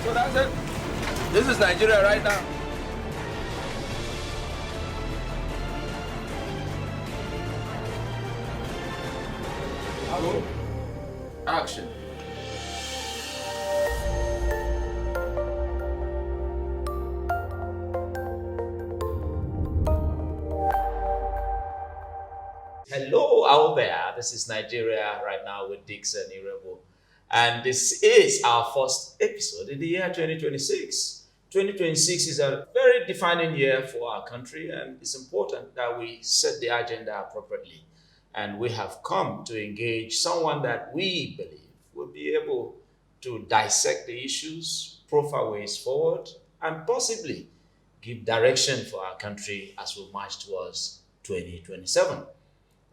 So that's it. This is Nigeria right now. Action. Hello out there. This is Nigeria right now with Dixon Irebo. And this is our first episode in the year 2026. 2026 is a very defining year for our country, and it's important that we set the agenda appropriately. And we have come to engage someone that we believe will be able to dissect the issues, profile ways forward, and possibly give direction for our country as we march towards 2027.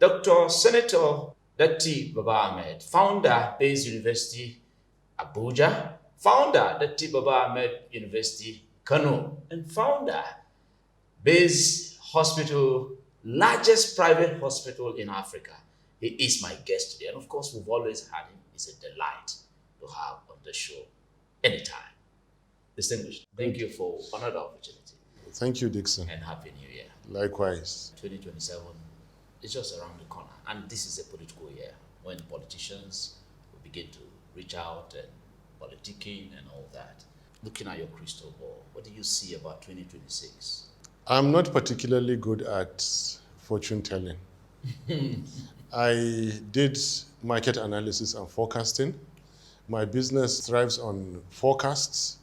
Dr. Senator Datti Baba-Ahmed, founder, OBI'S University, Abuja, founder, Datti Baba-Ahmed University, Kano, and founder, OBI'S Hospital, largest private hospital in Africa. He is my guest today, and of course, we've always had him. It's a delight to have on the show anytime. Distinguished, thank you for another opportunity. Thank you, Dixon. And Happy New Year. Likewise. 2027 is just around the corner, and this is a political year when politicians will begin to reach out and politicking and all that. Looking at your crystal ball, what do you see about 2026? I'm not particularly good at fortune telling. I did market analysis and forecasting. My business thrives on forecasts,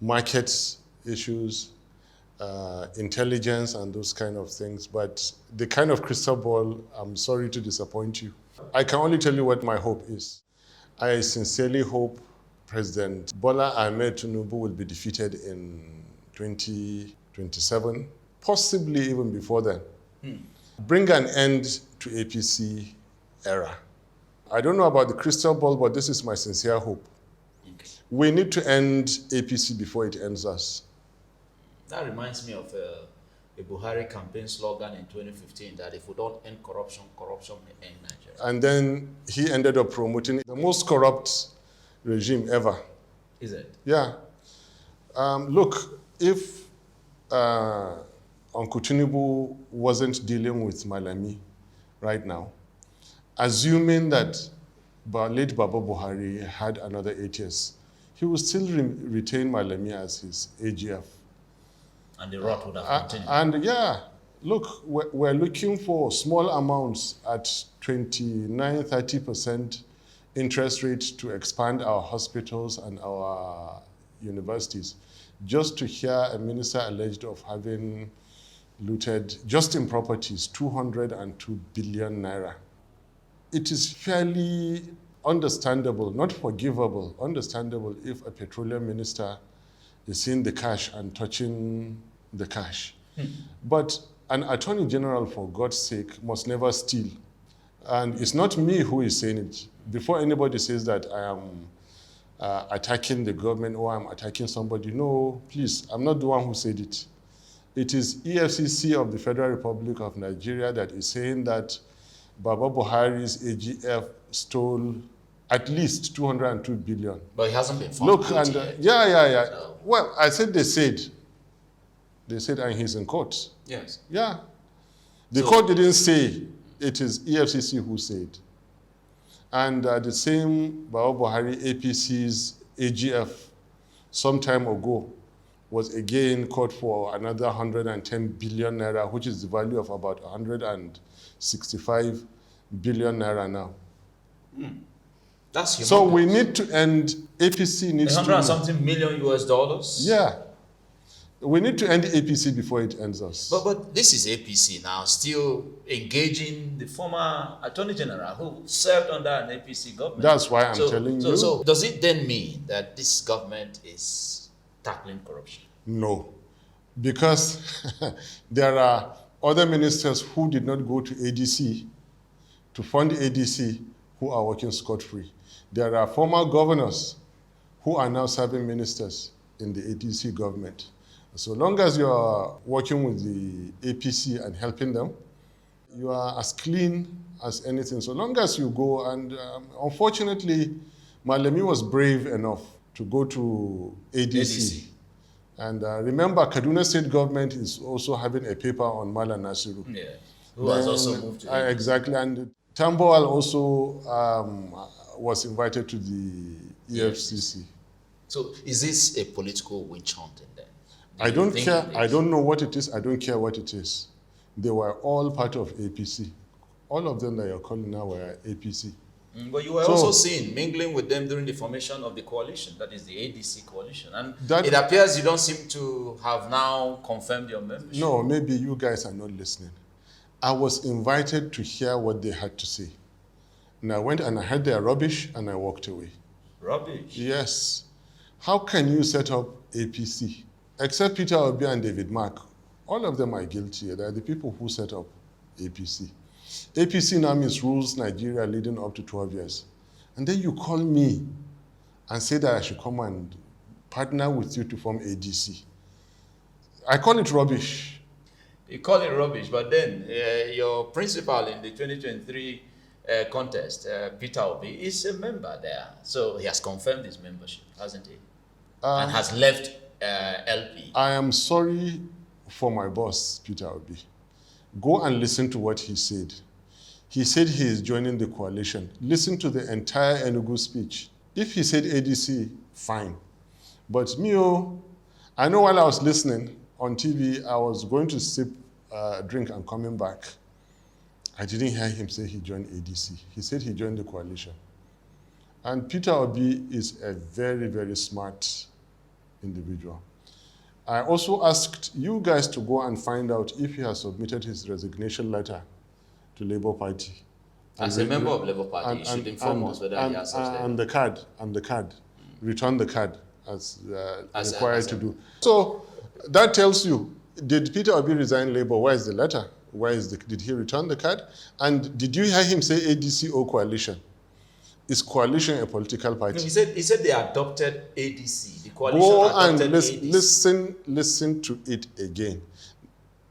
market issues, intelligence, and those kind of things. But the kind of crystal ball, I'm sorry to disappoint you. I can only tell you what my hope is. I sincerely hope President Bola Ahmed Tinubu will be defeated in 2027, possibly even before then. Bring an end to APC era. I don't know about the crystal ball, but this is my sincere hope. We need to end APC before it ends us. That reminds me of a Buhari campaign slogan in 2015 that if we don't end corruption, corruption may end Nigeria. And then he ended up promoting the most corrupt regime ever. Is it? Yeah. Look, if Uncle Tinubu wasn't dealing with Malami right now, assuming that late Baba Buhari had another 8 years, he would still retain Malami as his AGF. And the rot would have continued. And yeah, look, we're looking for small amounts at 29, 30% interest rate to expand our hospitals and our universities. Just to hear a minister alleged of having looted, just in properties, 202 billion naira. It is fairly understandable, not forgivable, understandable if a petroleum minister is seeing the cash and touching the cash. But an attorney general, for God's sake, must never steal. And it's not me who is saying it. Before anybody says that I am attacking the government or I'm attacking somebody, no, please, I'm not the one who said it. It is EFCC of the Federal Republic of Nigeria that is saying that Baba Buhari's AGF stole at least 202 billion. But he hasn't been found Look, guilty and yet. So. Well, I said they said. They said, and he's in court. Yes. Yeah. The court didn't say, it is EFCC who said. And the same Baba Buhari APC's AGF some time ago was again caught for another 110 billion naira, which is the value of about 165 billion naira now. That's humongous. So we need to end, APC needs 100 and something million US dollars? Yeah. We need to end APC before it ends us. But this is APC now, still engaging the former Attorney General who served under an APC government. That's why I'm telling you. So does it then mean that this government is tackling corruption? No. Because there are other ministers who did not go to ADC to fund ADC who are working scot-free. There are former governors who are now serving ministers in the ADC government. So long as you are working with the APC and helping them, you are as clean as anything. So long as you go, and unfortunately, Malami was brave enough to go to ADC. ADC. And remember, Kaduna State government is also having a paper on Mala Nasiru. Yeah. Who has also moved to ADC. Exactly. And Tambuwal also was invited to the EFCC. So is this a political witch hunting then? I don't care. I don't know what it is. I don't care what it is. They were all part of APC. All of them that you're calling now were APC. But you were also seen mingling with them during the formation of the coalition, that is the ADC coalition. And it appears you don't seem to have now confirmed your membership. No, maybe you guys are not listening. I was invited to hear what they had to say. And I went and I heard their rubbish and I walked away. Rubbish? Yes. How can you set up APC? Except Peter Obi and David Mark. All of them are guilty. They are the people who set up APC. APC now means rules Nigeria leading up to 12 years. And then you call me and say that I should come and partner with you to form ADC. I call it rubbish. You call it rubbish, but then your principal in the 2023 contest, Peter Obi, is a member there. So he has confirmed his membership, hasn't he? And has left LP. I am sorry for my boss, Peter Obi. Go and listen to what he said. He said he is joining the coalition. Listen to the entire Enugu speech. If he said ADC, fine. But me, I know while I was listening on TV, I was going to sip a drink and coming back. I didn't hear him say he joined ADC. He said he joined the coalition. And Peter Obi is a very, very smart individual. I also asked you guys to go and find out if he has submitted his resignation letter to Labour Party. As a member of Labour Party, you should inform us whether he has such letter. And the card, return the card as required to do. So that tells you, did Peter Obi resign Labour? Where is the letter? Did he return the card? And did you hear him say ADC or coalition? Is coalition a political party? No, he said they adopted ADC. The coalition Go adopted and ADC. listen to it again.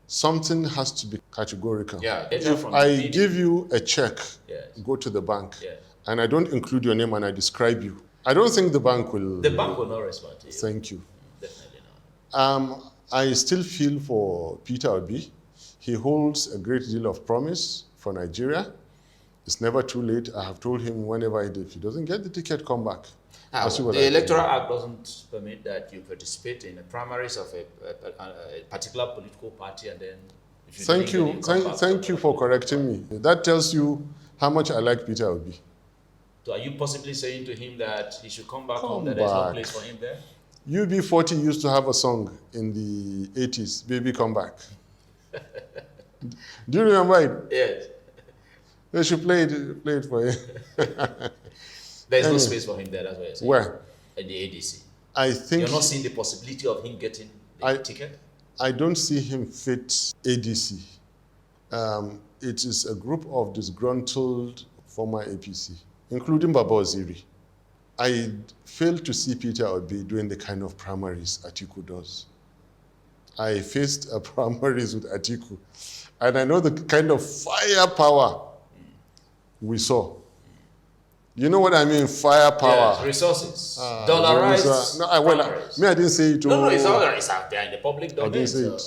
Something has to be categorical. Yeah, if I give you a check, yes, go to the bank, yeah, and I don't include your name and I describe you, I don't think the bank will... The bank will not respond to you. Thank you. Definitely not. I still feel for Peter Obi. He holds a great deal of promise for Nigeria. It's never too late. I have told him whenever if he doesn't get the ticket, come back. The Electoral Act doesn't permit that you participate in the primaries of a particular political party and then... Thank you for correcting me. That tells you how much I like Peter Obi. So are you possibly saying to him that he should come back home, that there's no place for him there? UB40 used to have a song in the 80s, Baby Come Back. Do you remember it? Yes. They should play it for him. There's no space for him there, that's what you're saying. Where? In the ADC. I think... You're not seeing the possibility of him getting the ticket? I don't see him fit ADC. It is a group of disgruntled former APC, including Baba Oziri. I fail to see Peter Obi doing the kind of primaries Atiku does. I faced a primaries with Atiku, and I know the kind of firepower we saw. You know what I mean, firepower. Yes, resources. Dollarized. I didn't say it. No, it's out there in the public domain. I didn't say it.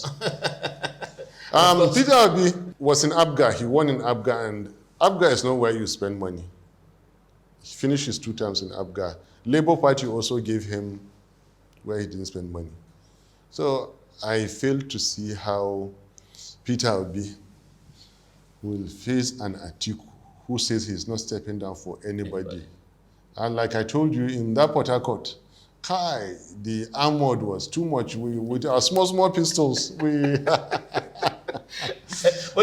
Peter Obi was in Abga. He won in Abga, and Abga is not where you spend money. He finished his 2 terms in Abga. Labour Party also gave him where he didn't spend money. So I fail to see how Peter Obi will face an Atiku who says he's not stepping down for anybody. And like I told you, in that Port Harcourt, the armored was too much. With our small pistols, But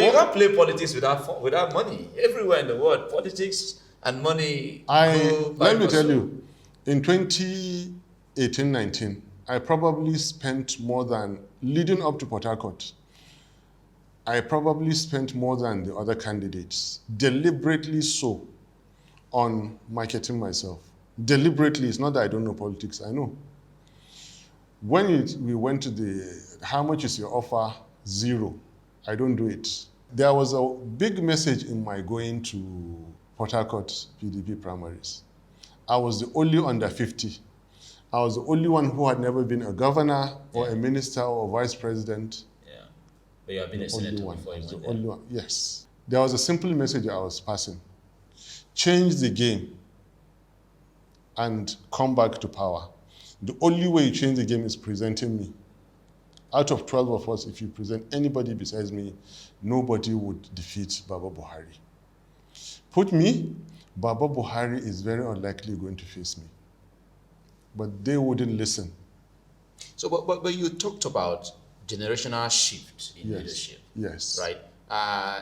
you can't play politics without money. Everywhere in the world, politics and money. Let me tell you, in 2018-19, I probably spent more than, leading up to Port Harcourt, I probably spent more than the other candidates, deliberately so, on marketing myself. Deliberately, it's not that I don't know politics, I know. When we went to how much is your offer? 0. I don't do it. There was a big message in my going to Port Harcourt PDP primaries. I was the only under 50. I was the only one who had never been a governor or a minister or vice president. Yeah. But you have been a senator before you went there. Only one. Yes. There was a simple message I was passing. Change the game and come back to power. The only way you change the game is presenting me. Out of 12 of us, if you present anybody besides me, nobody would defeat Baba Buhari. Put me, Baba Buhari is very unlikely going to face me. But they wouldn't listen. So, but you talked about generational shift in leadership. Yes. Right?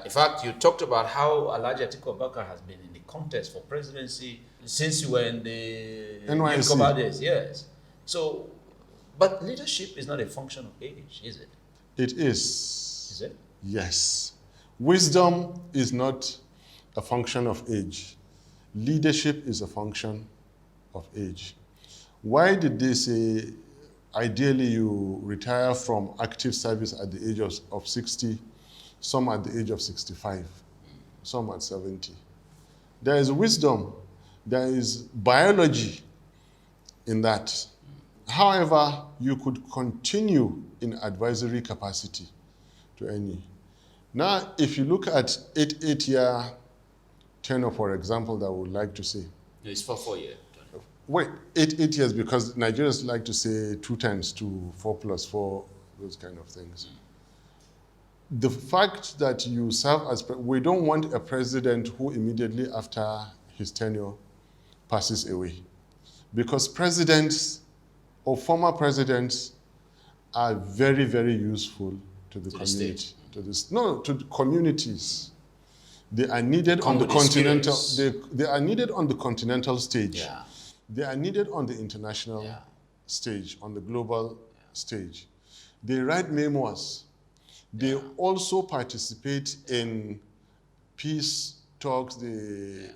In fact, you talked about how Alhaji Atiku Abubakar has been in the contest for presidency since you were in the NYC days. Yes. So, but leadership is not a function of age, is it? It is. Is it? Yes. Wisdom is not a function of age. Leadership is a function of age. Why did they say ideally you retire from active service at the age of 60, some at the age of 65, some at 70? There is wisdom, there is biology in that. However, you could continue in advisory capacity to any. Now, if you look at 8-year tenure, for example, that I would like to say. It's for 4 years. Wait, 8 years, because Nigerians like to say 2 times 2, 4 plus 4, those kind of things. The fact that you serve as, we don't want a president who immediately after his tenure passes away. Because presidents or former presidents are very, very useful to the community. To the communities. They are needed on the continental. They are needed on the continental stage. Yeah. They are needed on the international stage, on the global stage. They write memoirs. They also participate in peace talks. They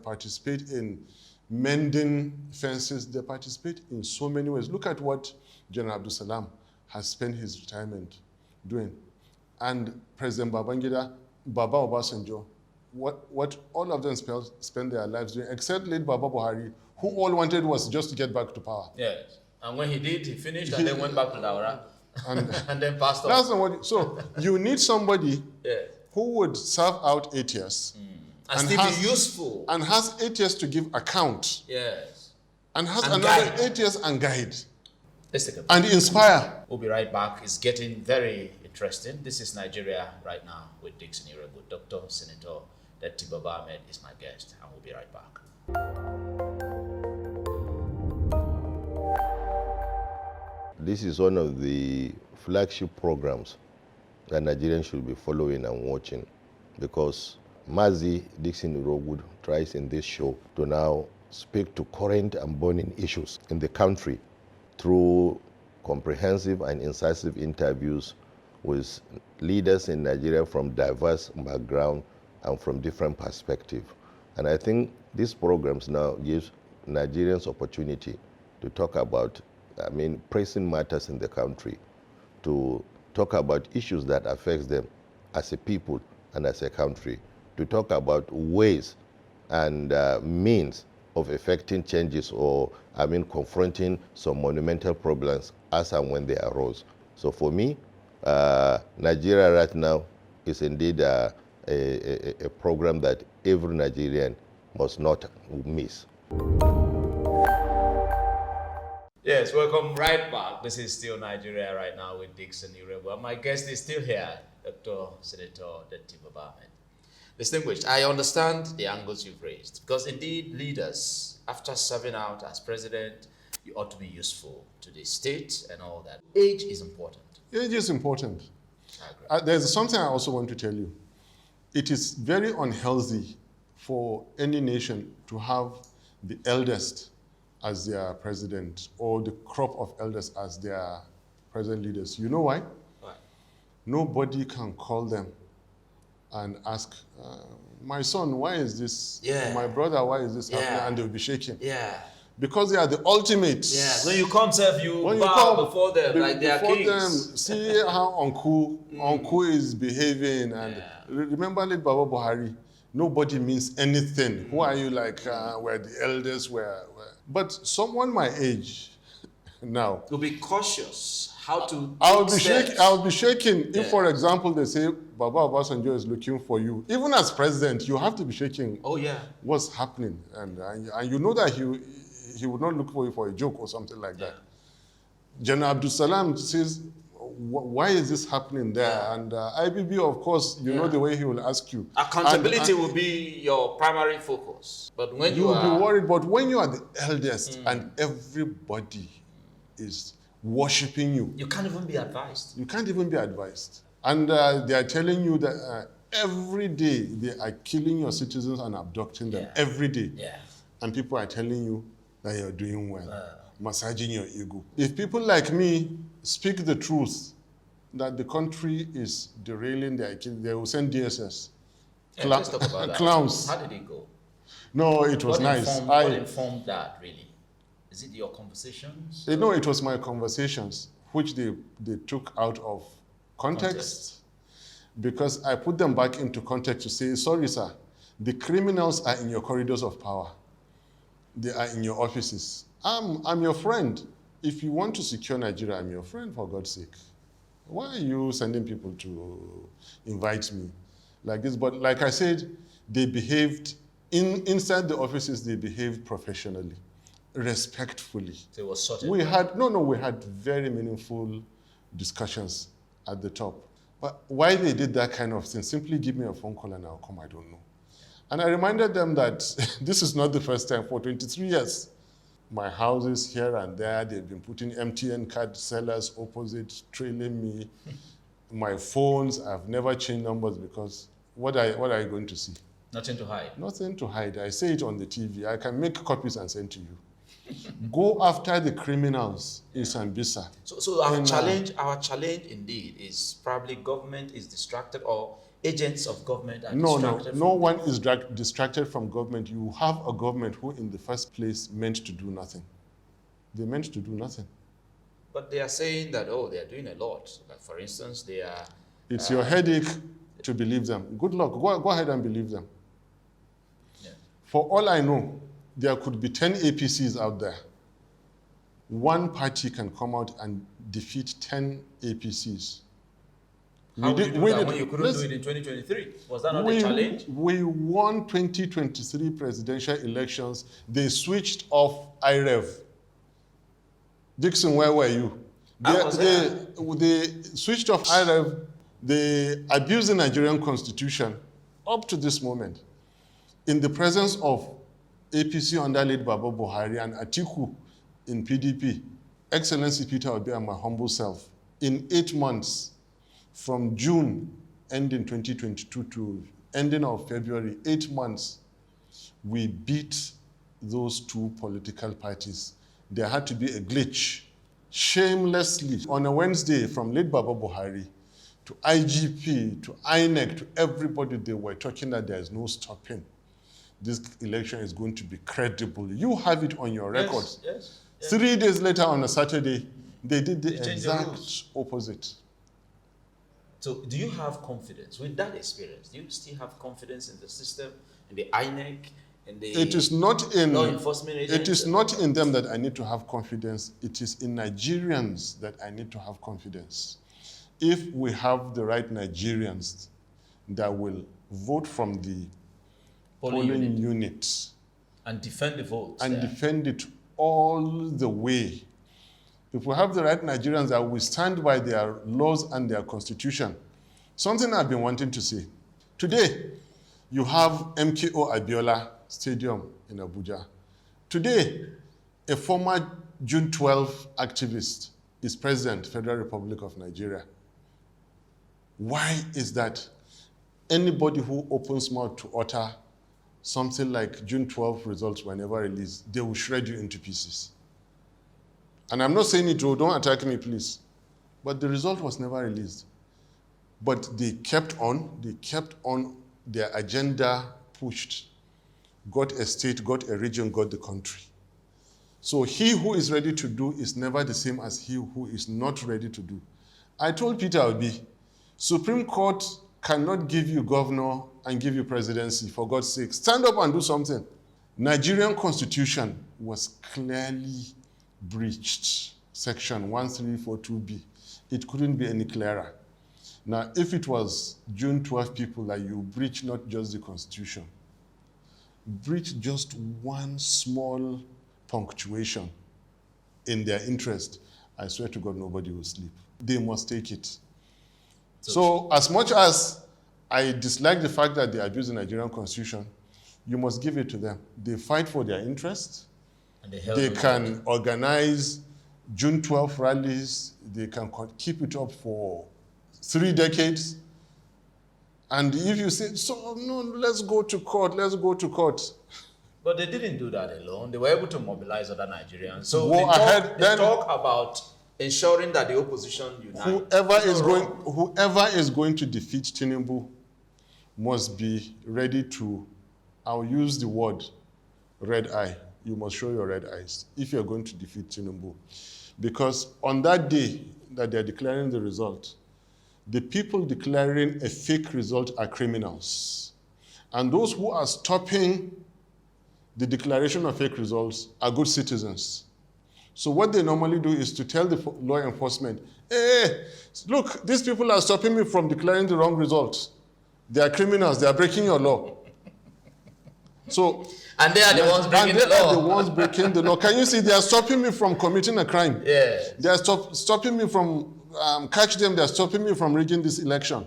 participate in mending fences. They participate in so many ways. Look at what General Abdul Salam has spent his retirement doing. And President Babangida, Baba Obasanjo, what all of them spend their lives doing, except late Baba Buhari, who all wanted was just to get back to power. Yes. And when he did, he finished and then went back to Daura and then passed on. That's not what. So you need somebody who would serve out 8 years. And still be useful. And has 8 years to give account. Yes. And has and another guide. 8 years and guide. Let's take a break. And inspire. We'll be right back. It's getting very interesting. This is Nigeria right now with Dixon Iregu. Dr. Senator Datti Baba-Ahmed is my guest, and we'll be right back. This is one of the flagship programs that Nigerians should be following and watching, because Mazi Dixon Iregu tries in this show to now speak to current and burning issues in the country through comprehensive and incisive interviews with leaders in Nigeria from diverse backgrounds and from different perspectives. And I think these programs now give Nigerians opportunity to talk about, pressing matters in the country, to talk about issues that affect them as a people and as a country, to talk about ways and means of effecting changes or, confronting some monumental problems as and when they arose. So for me, Nigeria right now is indeed a program that every Nigerian must not miss. Yes, welcome right back. This is still Nigeria right now with Dixon Iregu. My guest is still here, Dr. Senator Datti Baba-Ahmed. Distinguished, I understand the angles you've raised, because indeed leaders, after serving out as president, you ought to be useful to the state and all that. Age is important. Age is important. I agree. There's something I also want to tell you. It is very unhealthy for any nation to have the eldest as their president or the crop of elders as their present leaders. You know why? Why? Nobody can call them and ask, my son, why is this? Yeah. My brother, why is this Yeah. happening? And they'll be shaking. Yeah. Because they are the ultimates. Yeah. When you come, self, you When bow before them like they are before kings. them, see how Uncle is behaving. And remember late Baba Buhari, nobody means anything. Who are you like, we're the elders, But someone my age Now, You'll be cautious how to I'll take be steps. shaking. I'll be shaking Yeah. if, for example, they say Baba Obasanjo is looking for you. Even as president, you have to be shaking. Oh, yeah. What's happening? And you know that he would not look for you for a joke or something like that. General Abdul Salam says, why is this happening there? Yeah. And IBB, of course, you know the way he will ask you. Accountability will be your primary focus. But when You you will be are... worried, but when you are the eldest and everybody is worshiping you, You can't even be advised. you can't even be advised. And they are telling you that every day they are killing your citizens and abducting them. Every day. Yeah. And people are telling you that you're doing well, massaging your ego. If people like me speak the truth, that the country is derailing, they will send DSS. Yeah, let's talk about that. Clowns. How did it go? No, it was nice. What informed that, really? Is it your conversations? No, it was my conversations, which they took out of context, because I put them back into context to say, sorry, sir, the criminals are in your corridors of power. They are in your offices. I'm your friend. If you want to secure Nigeria, I'm your friend, for God's sake. Why are you sending people to invite me like this? But like I said, they behaved, inside the offices, they behaved professionally, respectfully. So it was sorted. We had very meaningful discussions at the top. But why they did that kind of thing, simply give me a phone call and I'll come, I don't know. And I reminded them that this is not the first time. For 23 years, my houses here and there, they've been putting MTN card sellers opposite, trailing me. My phones, I've never changed numbers because what are you going to see? Nothing to hide. Nothing to hide. I say it on the TV. I can make copies and send to you. Go after the criminals in Sambisa. So our challenge indeed is probably government is distracted, or agents of government are distracted. No one is distracted from government. You have a government who in the first place meant to do nothing. They meant to do nothing. But they are saying that, they are doing a lot. Like, for instance, they are... It's your headache to believe them. Good luck. Go ahead and believe them. Yeah. For all I know, there could be 10 APCs out there. One party can come out and defeat 10 APCs. How did you do that when you couldn't do it in 2023? Was that not a challenge? We won 2023 presidential elections. They switched off IREV. Dixon, where were you? They switched off IREV. They abused the Nigerian constitution up to this moment. In the presence of APC under lead Baba Buhari and Atiku in PDP, Excellency Peter Obi and my humble self, in 8 months, from June ending 2022 to ending of February, 8 months, we beat those two political parties. There had to be a glitch. Shamelessly, on a Wednesday, from late Baba Buhari to IGP, to INEC, to everybody, they were talking that there is no stopping. This election is going to be credible. You have it on your records. Yes. 3 days later, on a Saturday, they did the exact opposite. So do you have confidence with that experience? Do you still have confidence in the system, in the INEC, in the law enforcement agents? It is not in them that I need to have confidence. It is in Nigerians that I need to have confidence. If we have the right Nigerians that will vote from the polling unit and defend the votes and defend it all the way. If we have the right Nigerians that will stand by their laws and their constitution, something I've been wanting to say. Today, you have MKO Abiola Stadium in Abuja. Today, a former June 12 activist is president, Federal Republic of Nigeria. Why is that? Anybody who opens mouth to utter something like June 12 results were never released, they will shred you into pieces. And I'm not saying it, don't attack me, please. But the result was never released. But they kept on their agenda pushed, got a state, got a region, got the country. So he who is ready to do is never the same as he who is not ready to do. I told Peter Obi, Supreme Court cannot give you governor and give you presidency, for God's sake. Stand up and do something. Nigerian constitution was clearly breached. Section 1342B. It couldn't be any clearer. Now, if it was June 12 people that you breach not just the Constitution, breach just one small punctuation in their interest, I swear to God, nobody will sleep. They must take it. So as much as I dislike the fact that they abuse the Nigerian Constitution, you must give it to them. They fight for their interests. And they can organize June 12 rallies. They can keep it up for 3 decades. And if you say, so no, let's go to court, let's go to court. But they didn't do that alone. They were able to mobilize other Nigerians. So they talk about ensuring that the opposition unites. Whoever is going to defeat Tinubu must be ready to, I'll use the word red eye. You must show your red eyes if you're going to defeat Tinubu. Because on that day that they're declaring the result, the people declaring a fake result are criminals. And those who are stopping the declaration of fake results are good citizens. So what they normally do is to tell the law enforcement, hey, look, these people are stopping me from declaring the wrong results. They are criminals, they are breaking your law. So, and they are the ones breaking the law. They are the ones breaking the law. Can you see, they are stopping me from committing a crime. Yeah. They are stopping me from, catch them, they are stopping me from rigging this election.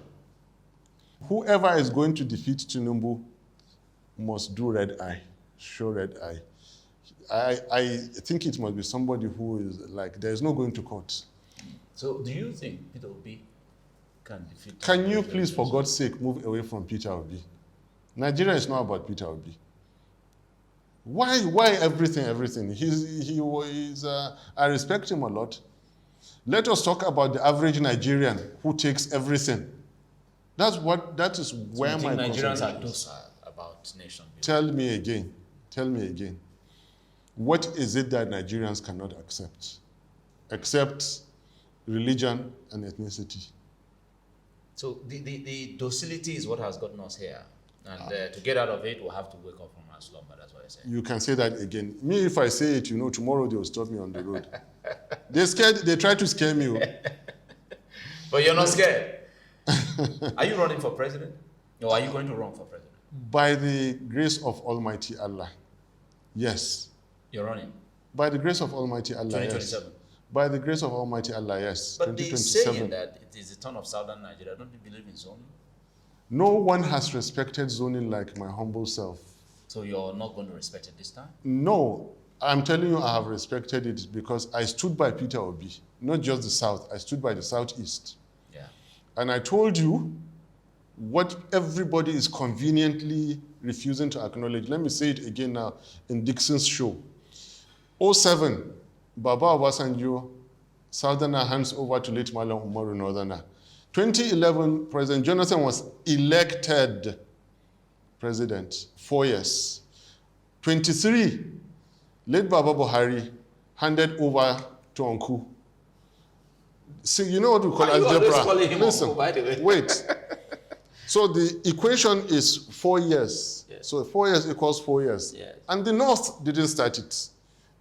Whoever is going to defeat Tinubu must do red eye, show red eye. I think it must be somebody who is like, there is no going to court. So do you think Peter Obi can defeat? Can you please, for God's sake, move away from Peter Obi? Nigeria is not about Peter Obi. Why everything? I respect him a lot. Let us talk about the average Nigerian who takes everything. That is where my Nigerians are docile about nation building. Tell me again. What is it that Nigerians cannot accept? Except religion and ethnicity. So the docility is what has gotten us here. And to get out of it, we'll have to wake up from our slumber. That's what I say. You can say that again. Me, if I say it, tomorrow they will stop me on the road. They try to scare me. But you're not scared. Are you running for president? Or are you going to run for president? By the grace of Almighty Allah, yes. You're running? By the grace of Almighty Allah, 2027? Yes. By the grace of Almighty Allah, yes. But they're saying that it is the turn of southern Nigeria. Don't you believe in zoning? No one has respected zoning like my humble self. So you're not going to respect it this time? No. I'm telling you, I have respected it because I stood by Peter Obi. Not just the South. I stood by the Southeast. Yeah. And I told you what everybody is conveniently refusing to acknowledge. Let me say it again now in Dixon's show. 2007, Baba Obasanjo, Southerner hands over to late Malam Umaru Northerner. 2011, President Jonathan was elected president, 4 years. 23, late Baba Buhari handed over to Uncle. See, you know what we call algebra? Listen, by the way. Wait. So the equation is 4 years. Yes. So 4 years equals 4 years. Yes. And the North didn't start it.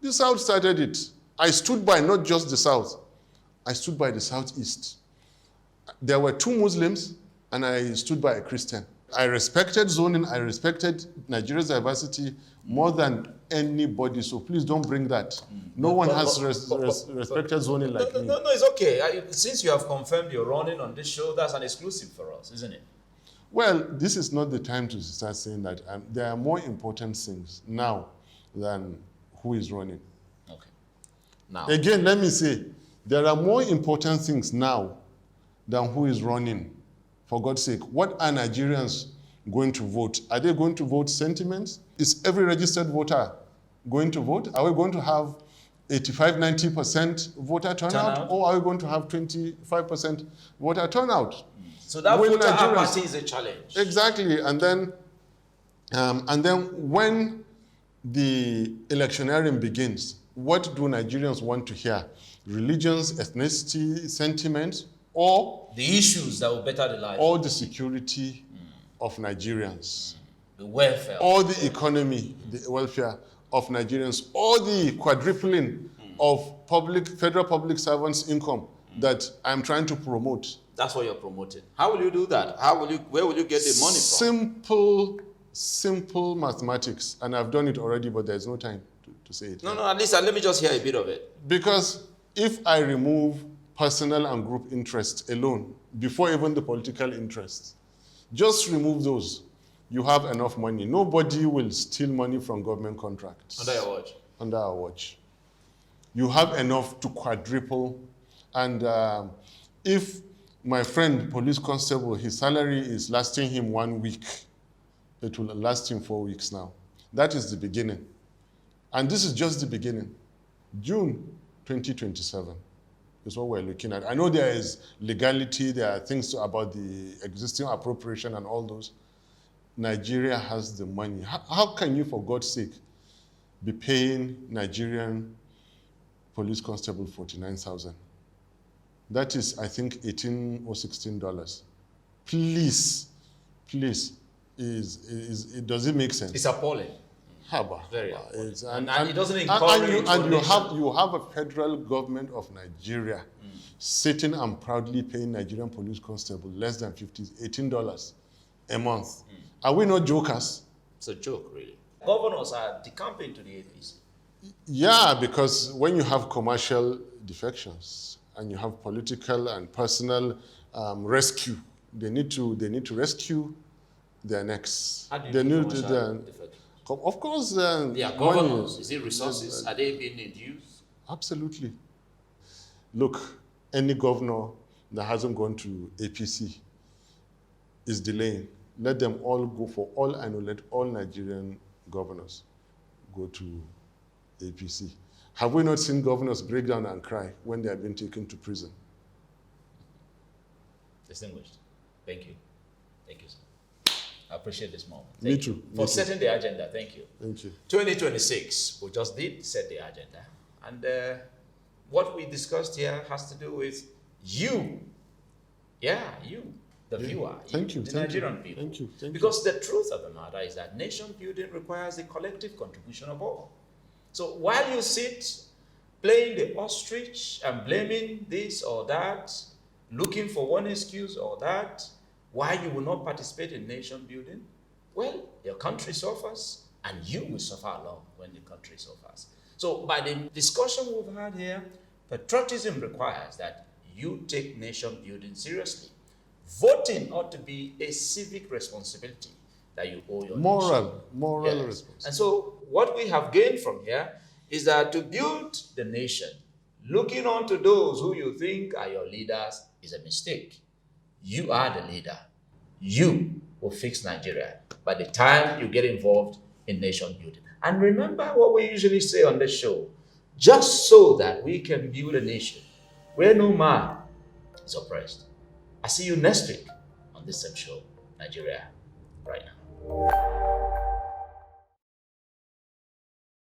The South started it. I stood by not just the South. I stood by the Southeast. There were 2 Muslims, and I stood by a Christian. I respected zoning. I respected Nigeria's diversity more than anybody. So please don't bring that. No one has respected zoning like me. No, it's okay. Since you have confirmed you're running on this show, that's an exclusive for us, isn't it? Well, this is not the time to start saying that. There are more important things now than who is running. Okay. Now. Again, let me say, there are more important things now than who is running. For God's sake, what are Nigerians going to vote? Are they going to vote sentiments? Is every registered voter going to vote? Are we going to have 85-90% voter turnout? Or are we going to have 25% voter turnout? So that voter apathy is a challenge. Exactly. And then when the electioneering begins, what do Nigerians want to hear? Religions, ethnicity, sentiments, or the issues that will better the lives, or the security of Nigerians, the welfare, or the economy, the welfare of Nigerians, or the quadrupling of federal public servants' income that I'm trying to promote. That's what you're promoting. How will you do that? Where will you get the money from? Simple mathematics, and I've done it already, but there's no time to say it. No, at least let me just hear a bit of it. Because if I remove personal and group interests alone, before even the political interests, just remove those, you have enough money. Nobody will steal money from government contracts. Under your watch? Under our watch. You have enough to quadruple. And if my friend, police constable, his salary is lasting him 1 week, it will last him 4 weeks now. That is the beginning. And this is just the beginning. June 2027 is what we're looking at. I know there is legality, there are things about the existing appropriation and all those. Nigeria has the money. How can you, for God's sake, be paying Nigerian police constable $49,000? That is, I think, $18 or $16. Please, does it make sense? It's appalling. Very appalling. And it doesn't encourage. And you you have a federal government of Nigeria sitting and proudly paying Nigerian police constable less than $18 a month. Are we not jokers? It's a joke, really. Governors are decamping to the APC. Yeah, because when you have commercial defections and you have political and personal rescue, they need to rescue their necks. How do you they do need commercial defections? Of course, Yeah, governors. Is it resources? Are they being induced? Absolutely. Look, any governor that hasn't gone to APC is delaying. Let them all go. For all I know, let all Nigerian governors go to APC. Have we not seen governors break down and cry when they have been taken to prison? Distinguished. Thank you. Thank you, sir. I appreciate this moment. Me Thank too. you for setting the agenda. Thank you. Thank you. 2026, we just did set the agenda. And what we discussed here has to do with you. Yeah, you, the viewer. Thank you. The Thank Nigerian you. people. Thank you. Thank because the truth of the matter is that nation building requires the collective contribution of all. So while you sit playing the ostrich and blaming this or that, looking for one excuse or that, why you will not participate in nation building, well, your country suffers and you will suffer along when the country suffers. So by the discussion we've had here, patriotism requires that you take nation building seriously. Voting ought to be a civic responsibility that you owe your nation. Moral Yes. responsibility. And so what we have gained from here is that to build the nation, looking on to those who you think are your leaders is a mistake. You are the leader. You will fix Nigeria by the time you get involved in nation building. And remember what we usually say on this show, just so that we can build a nation where no man is oppressed. I see you next week on this same show, Nigeria Right Now.